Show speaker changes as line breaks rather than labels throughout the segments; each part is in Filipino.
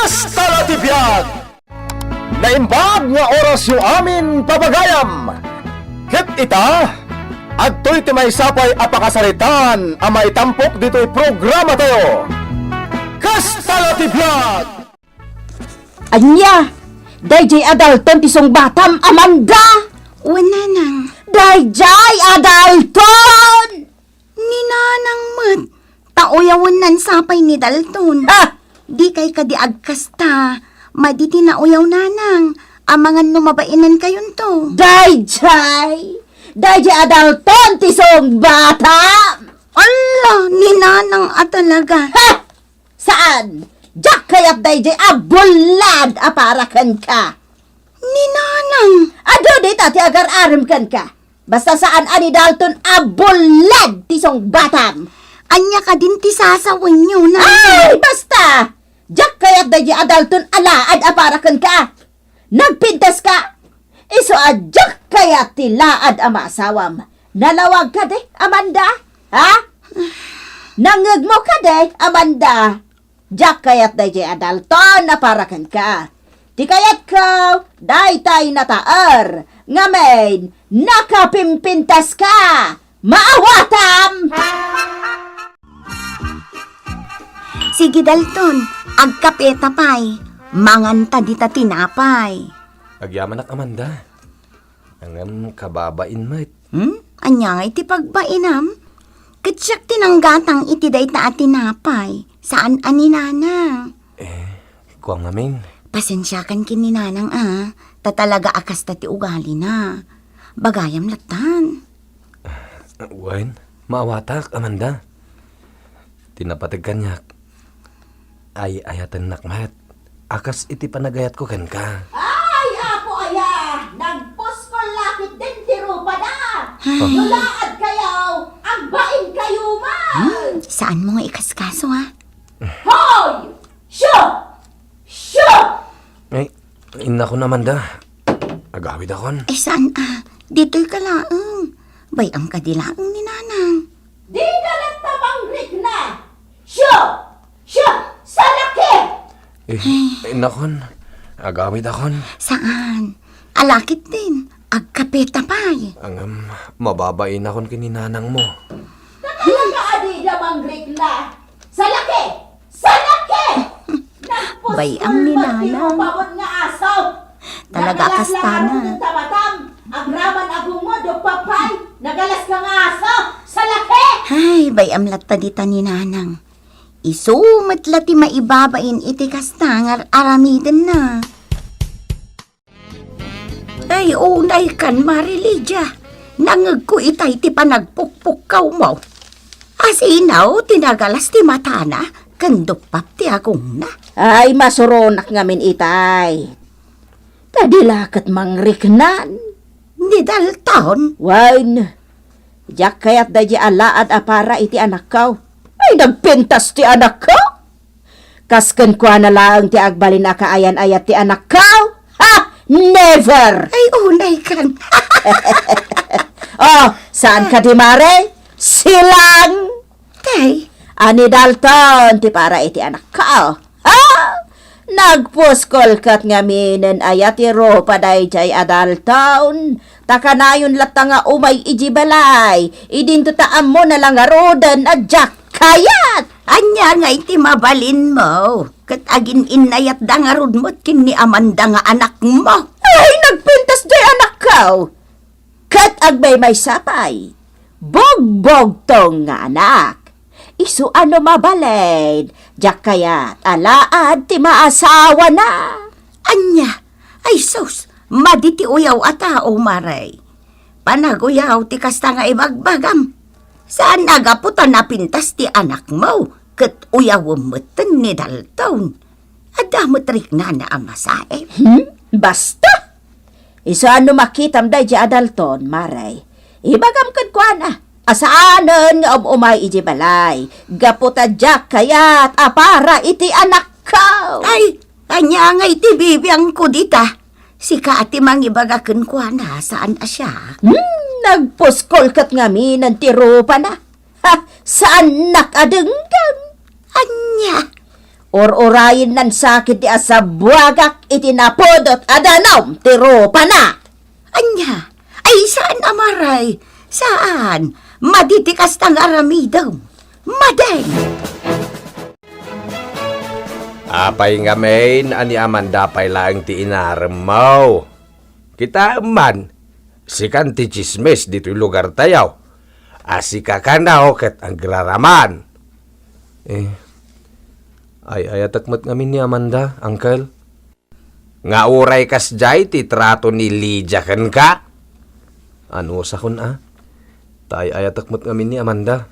KASTA ti BIAG! Naimbag nga oras yung amin pabagayam. Ket ita, adtoy ti may sapay apakasaritan ang maitampok dito'y programa tayo. KASTA ti BIAG!
Anya, dayjay adalton ti song batam Amanda.
Wala nang.
Dayjay adalton.
Ninanang mat. Tauyawan nan sapay ni Dalton.
Ha?
Di kay kadiag kasta. Maditi na uyaw nanang. Amangan numabainan kayon to.
Dayjay adalton ti song batam.
Ala, ninanang talaga.
Ha? Saan? Diyak kayat dayjay abulad aparakan ka.
Ninanang.
Ado di tati agar-aram kan ka. Basta saan ani Dalton abulad ti song batam.
Anya ka din ti sasawan nyo na.
Ay, basta! Diyak kayat dayjay adalton alaad aparakan ka. Nagpintas ka. Iso adyak kayat ti laad amasawam. Nalawag ka de, Amanda? Ha? Nangag mo ka de, Amanda? Diyak kayat dayjay adalton aparakan ka. Di kayat ka, daytay nataar. Ngamen, nakapimpintas ka. Maawatam!
Sige Dalton, agkapeta pay. Manganta dita tinapay.
Agyaman ak Amanda. Angam kababain mat.
Anya nga iti pagbainam. Katsyak tinanggatang iti day ta tinapay. Saan ani nanang?
Kuwang namin.
Pasensyakan kini nanang tatalaga akas ti ugali na. Bagayam latan.
Wen, maawatak Amanda. Tinapatag kanyak. Ay ayatan nakmat. Akas iti panagayat ko kan ka.
Ay, ako aya! Nagpuskol lakit din tirupa na! Nulaad kayaw! Agbain kayo man!
Saan mo nga ikaskaso
Hoy! Shoo! Shoo!
Ay, inako na Amanda. Agawid akon.
Saan dito'y kalaang. Bayang kadilaang ni nanang.
Di dalat tabangrik na! Shoo! Shoo! Sa laki!
Inakon. Agawid akon.
Saan? Alakit din. Agkapeta pay.
Angam, mababain akon kininanang mo.
Talaga adi damangrik na! Sa laki! Sa laki! Nagpuskol
Bayang ni nanang.
pabot nga asaw!
Talaga kastana.
Agraman agong mo, do papay! Nagalas ka nga asaw! Sa laki!
Ay, bayam latta dita ni nanang. Isumat lati maibabain iti kastangar aramiden na. Ay, unay kan Marilidya. Nangag ko itay ti panagpukpukaw mo. Asinaw, tinagalas ti matana, kandupap ti agong na.
Ay, masuronak ngamin itay. Tadilakat mangriknan.
Ni Dalton,
Wine, jak kayat dahi alaad apara iti anak kaw. Ay, nagpintas ti anak ko. Kasken kwa na lang ti agbalin na kaayan-ayat ti anak kaw. Ha! Never!
ay unay kan.
Oh, saan ka di mare? Silang!
Tay,
Ani Dalton ti para iti anak kaw. Ha! Nagpuskol kat nga minen ayat ti ropa dayjay adalton. Takanayon lata nga umay ijibalay. Idinto taam mo na lang arodan at jak kayat.
anya nga iti mabalin mo. Kat agin inayat dangarod mo't kini Amanda nga anak mo.
Ay, nagpintas day anak kaw. Kat agbay may sapay. Bogbog tong nga anak. Isu ano mabalid. Jak kayat alaad ti maasawa na.
Anya, ay sus, maditi uyaw atao maray. Panaguyaw ti kasta nga ibagbagam. Saan nagaputan na pintas ti anak mo? Kat uyaw mutan ni Dalton. Adamot rik na na ang masae.
Basta! Isu ano makitam day di adalton, maray. Ibagam kad kwa na. Asaanan nga umay iji balay. Gaputa jak kayat apara iti anak kaw.
Ay, anya nga iti bibiyang ko dita. Si kaati mangibagakan kwa na saan asya.
Nagpuskol kat nga minan tirupa na. Ha, saan nakadenggan?
Anya,
Or-orayin nan sakit di asa buwagak itinapodot adanom tiro pa na.
Anya, ay saan amaray? Saan? Maditikas tang aramidaw. Madeng!
Apay nga main, ani Amanda pay lang ti inarem mo. Kita man, sikan ti chismes dito'y lugar tayaw. Asika ka na ket ang graraman.
Ay ayatakmat ngamin ni Amanda, Uncle.
Nga uray kas jay ti trato ni Lydia ken ka.
Ano sa kun Tay ayatakmat ngamin ni Amanda.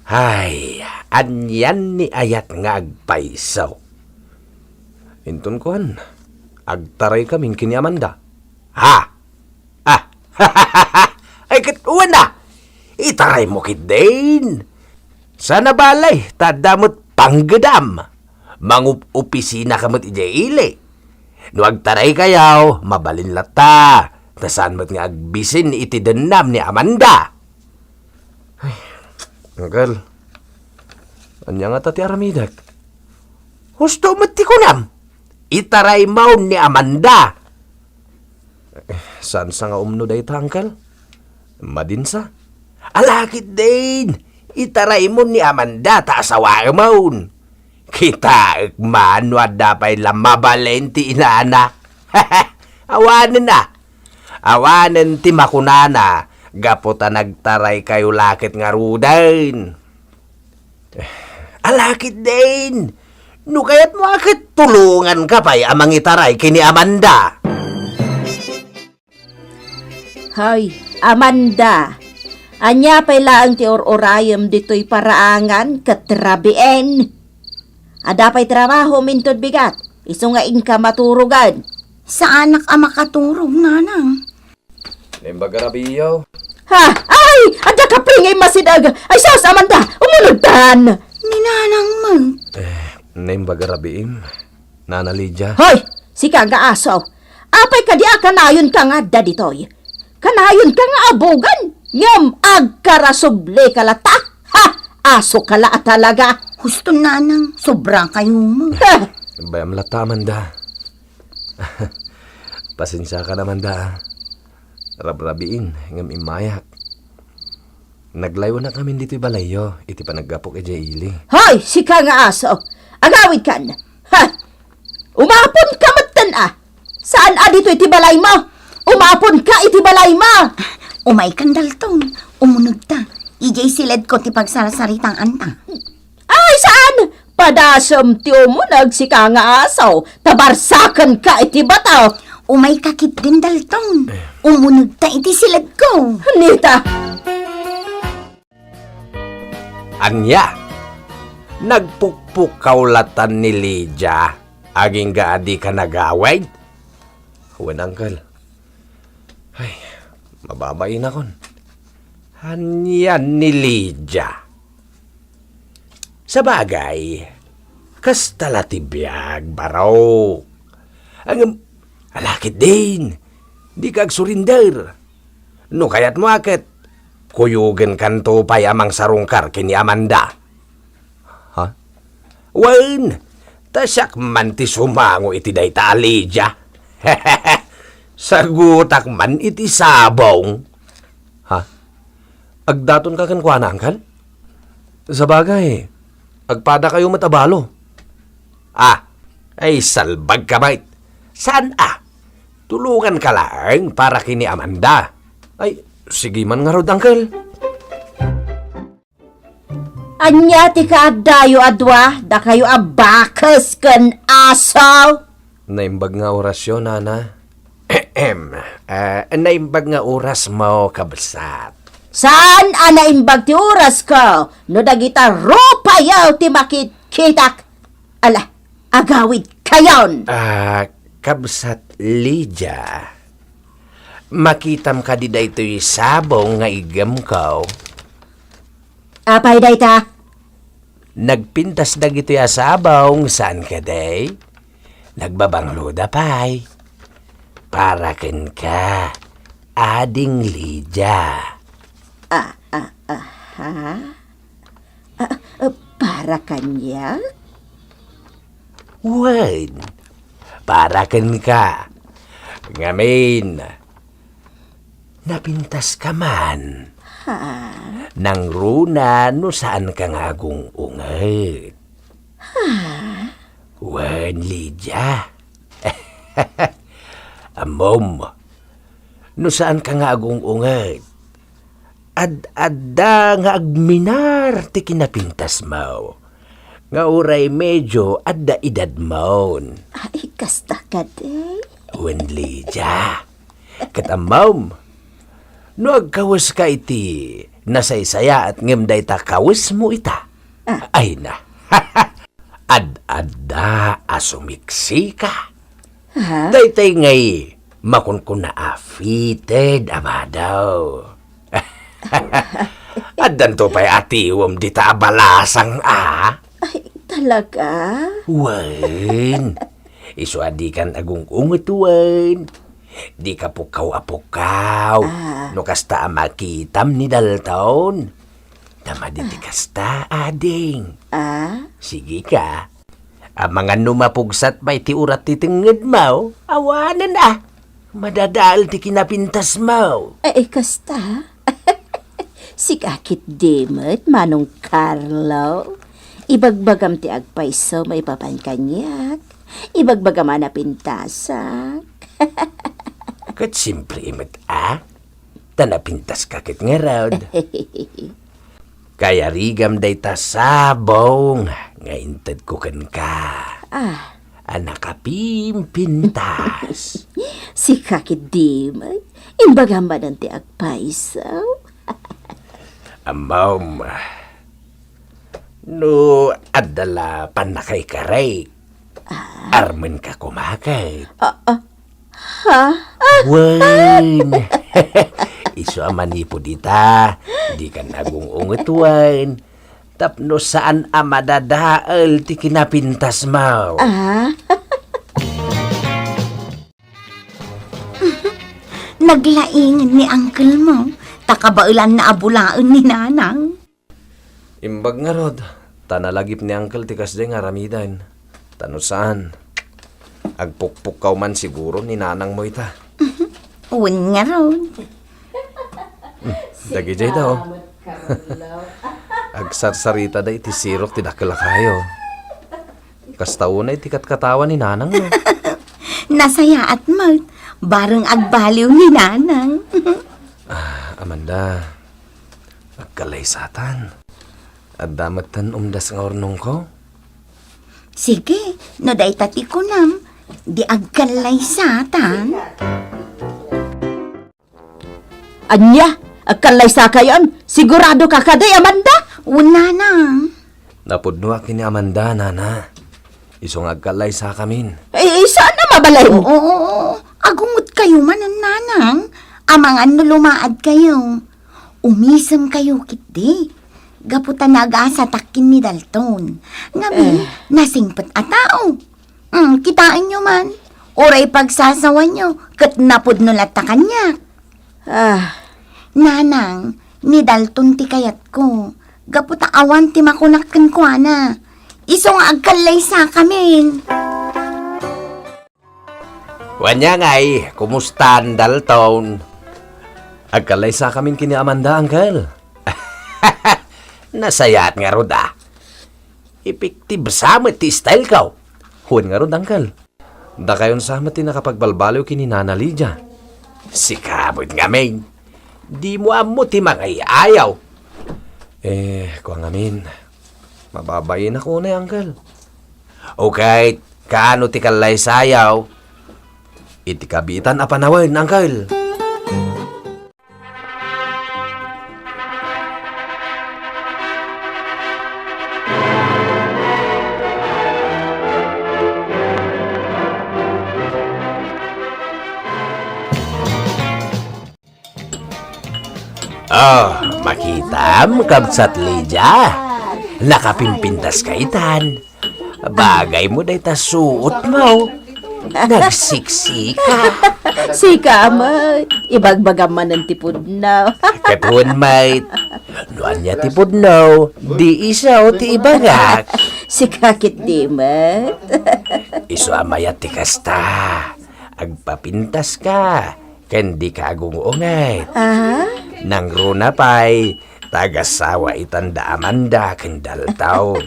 Ay, anyan ni ayat nga agpaisaw.
Inton kuan, agtaray kaming kini Amanda.
Ha? Ah, ay katuan na. Itaray mo kit din. Sana balay, tadamot panggedam. Mangup-opisina kamot ijaili. No agtaray kayaw, mabalin lata. Tasan mo't nga agbisin iti denam ni Amanda.
Uncle, anya nga tati aramidak.
Husto mo't ti kunam. Itaray maun ni Amanda.
Saan sa nga umno day ta, Uncle? Madinsa?
Alakit din. Itaray mo ni Amanda ta asawa maun. Kita man wada pa'y lamabalen ti inana. Awanan na. Awanan ti makunana. Gaputa nagtaray kayo lakit nga rudain. Alakit din. No kaya't mo akit tulungan ka pa'y amang itaray kini Amanda.
Hay, Amanda. Anya pa'y laang ti or-orayam dito'y paraangan katrabien. Ada pa'y trabaho mintod bigat. Iso nga inka maturugan.
Sa anak ang makaturog, nanang.
Nembagarabiyaw.
Ha! Ay! Ada ka pingay masidag! Ay sus, Amanda! Umunugtan!
Ni nanang man.
Nembagarabiim. Nana Lydia.
Hoy! Si nga aso. Apay ka di kanayon ka nga da ditoy. Kanayon ka nga abugan. Ngam agkarasuble kalata. Ha! Aso kala talaga.
Husto nanang, sobrang kayo mo.
Ha!
Bayam lata, Amanda. Pasensya ka naman da. Rabrabiin, ngam imayak. Naglaywa na kami dito'y balayo. Iti pa naggapok e Jaili.
Hoy! Si nga aso. Agawid ka na. Ha! Umapon ka matan Saan dito itibalay mo? Umapon ka itibalay mo!
Umay kang dalton. Umunog ta. Ijay silid ko ti pagsarasaritang anta.
Ay, saan? Padasam ti umunag si ka nga asaw. Tabarsakan ka iti bataw.
Umay kakit din dalton. Umunog ta iti silid ko.
Nita,
Anya, nagpukpuk kaulatan ni Lydia. Aging gaadi ka nagaway?
Huwag, Uncle. Ay, mababain akon.
Anya ni Lydia. Sa bagay, kasta ti BIAG baraw. Ang alakit din. Di kag surinder. No kayat mo akit, kuyugan kanto pa'y amang sarungkar kini Amanda.
Ha?
Wan, tasyak man ti sumango iti dayta Lydia. Sagutak man iti sabong.
Ha? Agdaton ka kan kuana, Uncle? Sa bagay, agpada kayo matabalo.
Ay salbag ka mait. Saan tulungan ka lang para kini Amanda.
Ay, sige man nga rod, Uncle.
anya ti kaadayo adwa, da kayo abakas kan asaw.
Naimbag nga orasyon, Nana.
Naimbag nga oras mo, kabsat.
Saan naimbag ti oras ko? No dagita rupayaw ti makit-kitak. Ala, agawid kayon.
Kabsat Lydia. Makitam ka di daytoy sabong nga igam ko.
Apay dayta?
Nagpintas na gito ya sabong, saan ka day? Nagbabanglo da pay. Para ken ka, ading Lydia.
Para kanya?
Wan, para kan ka. Ngamin, napintas ka man. Nang runa no saan ka nga unget. Wan, Lydia. Amom, no saan ka nga unget. Ad-adda nga agminar ti kinapintas mo. Nga uray medyo adda edad maun.
Ay, kasta ka day.
Wen Lydia, katamam, no agkawas ka iti nasaysaya at ngem day ta kawas mo ita. Ay na, ad-adda asumiksi ka. Daytay ngay makunkun na afited abadaw. Addan to pa'y atiwam di ta abalasang
Ay, talaga?
Wen, iso adi kan agung-unget wen. Di ka pukaw-apukaw. No kasta makitam ni Dalton. Tama di kasta ading. Sige ka. Ang mga numapugsat ba iti urat ti tenged mo, awanan madadaal ti kinapintas mo.
Ay, kasta? Si kakit dimot, Manong Carlo. Ibagbagam ti agpaiso, may papankanyak. Ibagbagam na pintasak.
Kat simple imot tanapintas kakit nga raod. Kaya rigam day ta sabong, nga inted ko kan ka. Anakapimpintas.
Si kakit dimot, imbagam ba ng ti agpaiso?
Amam, no adala panakay karay, armen ka kumakay. Wan, iso amanipo dita, di ka nagungunget wan. Tapno saan amadadaal ti kinapintas mo.
Naglaing ni uncle mo. Takabailan na abulaan ni nanang.
Imbag nga rod, tanalagip ni Uncle tikas day nga ramidan. Tano saan? Agpukpukaw man siguro ni nanang mo ita.
Uwan nga ron.
Dagi jay daw. Agsarsarita day iti sirok tinakila kayo. Kastaunay tikat katawan ni nanang mo.
Nasaya at mag, bareng agbaliw ni nanang.
Amanda, agkalay satan. At damat tan umdas nga ornong ko.
Sige, no day tati ko nam, di agkalay satan.
Anya, agkalay sa kayon. Sigurado ka kaday, Amanda?
Una nang.
Napudno kini Amanda, nana. Isong agkalay sa kamin.
Sana mabalay mo.
Oo, agungot kayo man ang nanang. Amangan no lumaad kayo. Umisam kayo kiti. Gaputan sa takin ni Dalton. Ngabi, nasingpet a tao. Kitaan nyo man. Oray pagsasawan nyo, kat napod no lata kanya. Nanang, ni Dalton ti kayat ko. Gaputa awan ti makunakkan ko ana. Isong agkalay sa kamin.
Wanya ngay, kumusta ang Dalton?
Agkalay sa kamin kini Amanda, Uncle.
Nasayat nga rod Epektive sama ti style ka.
Huwag nga rod, Uncle. Da kayon sama ti nakapagbalbaliw kini Nana Lydia.
Sikabot nga main. Di mo amo ti mga ayaw.
Kuang amin. Mababayin ako na, Uncle.
Okay, kaano ti kalay sayaw?
Iti kabitan apanawan, Uncle.
Makitam, kabsat Lydia. Nakapimpintas kaitan. Bagay mo day ta suot mo. Nagsiksika.
Sika, mate. Ibagbagam man ng tipod na.
Katun, mate. Nuan niya tipod no. Di isaw ti ibagak.
Si kakit di mat.
Iso amayat ti kasta. Agpapintas ka. Kendi ka agungungay.
Ah?
Nang runa pa'y tagasawa itanda amanda kendal taon.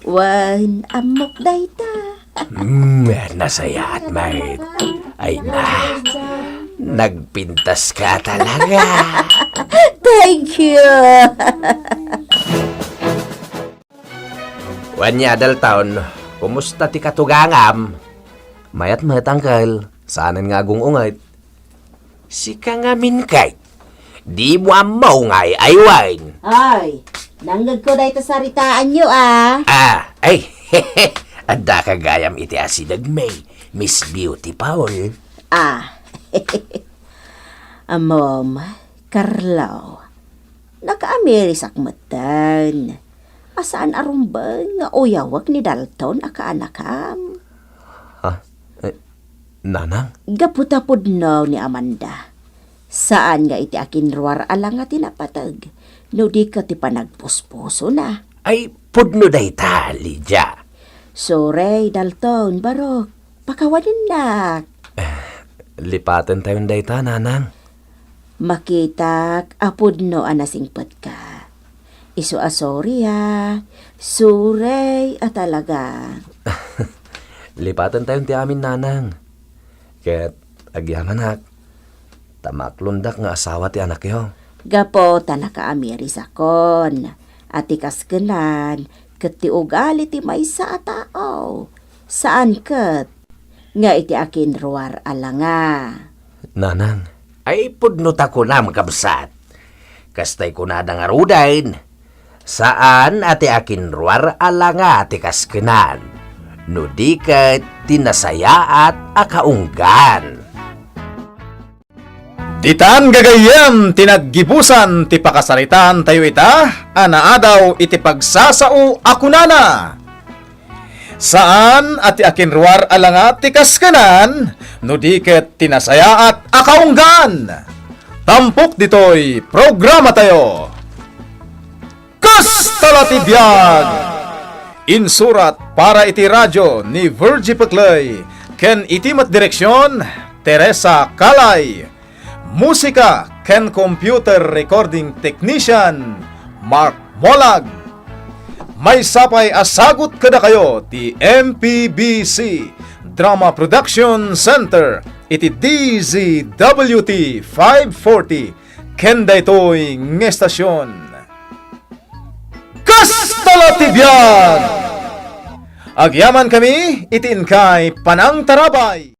Wan amok dayta.
Nasaya at mait. Ay na, nagpintas ka talaga.
Thank you.
Wanya dal taon, kumusta ti katugangam?
Mayat matangkal, saanan nga gungungay.
Si kangamin kay, di mo amaw ngay aywain.
Ay, nanggag ko dayta sa ritaan nyo
Ay, adda kagayam iti asidag may, Miss Beauty Paul.
Amom, Carlo, naka-Amerisak matan. Asaan arumbang nga uyawag ni Dalton akaanakam?
Nanang?
Gaputapod no ni Amanda. Saan nga iti akin ruwar alang nga tinapatag? No di ka ti panagpuspuso na.
Ay, pudno day ta, Lydia.
Sorry, Dalton, barok. Pakawanin na.
Lipaten tayong dayta, nanang.
Makitak, apod no anasingpot ka. Iso sorry ha. Suray talaga.
Lipaten tayong ti amin, nanang. Ket, agyaman tamaklundak nga asawa ti anak yo.
Gapo tanaka amiris akon. Ati kaskenan, ket ti ugali ti maysa a tao. Saan ket? Nga iti akin ruwar alanga.
Nanang,
Ay, pudno ta ko na magkabsat. Kastay ko na nga rudain. Saan ati akin ruwar alanga ati kaskenan. No di ka tinasayaat akaunggan.
Ditan gagayem tinaggibusan ti pakasaritan tayo ita, anaadaw iti pagsasao akunana. Saan ati akin ruwar alanga ti kaskanan, no diket tinasayaat akaunggan. Tampok ditoy programa tayo. Kasta ti BIAG! Insurat para iti radyo ni Virgie Paclay, ken iti mat direksyon Teresa Kalay. Musika ken computer recording technician Mark Molag. May sapay asagot kada kayo ti MPBC Drama Production Center iti DZWT 540 ken daytoy ngestasyon. Kasta ti BIAG! Agyaman kami, itin kay Panang Tarabay.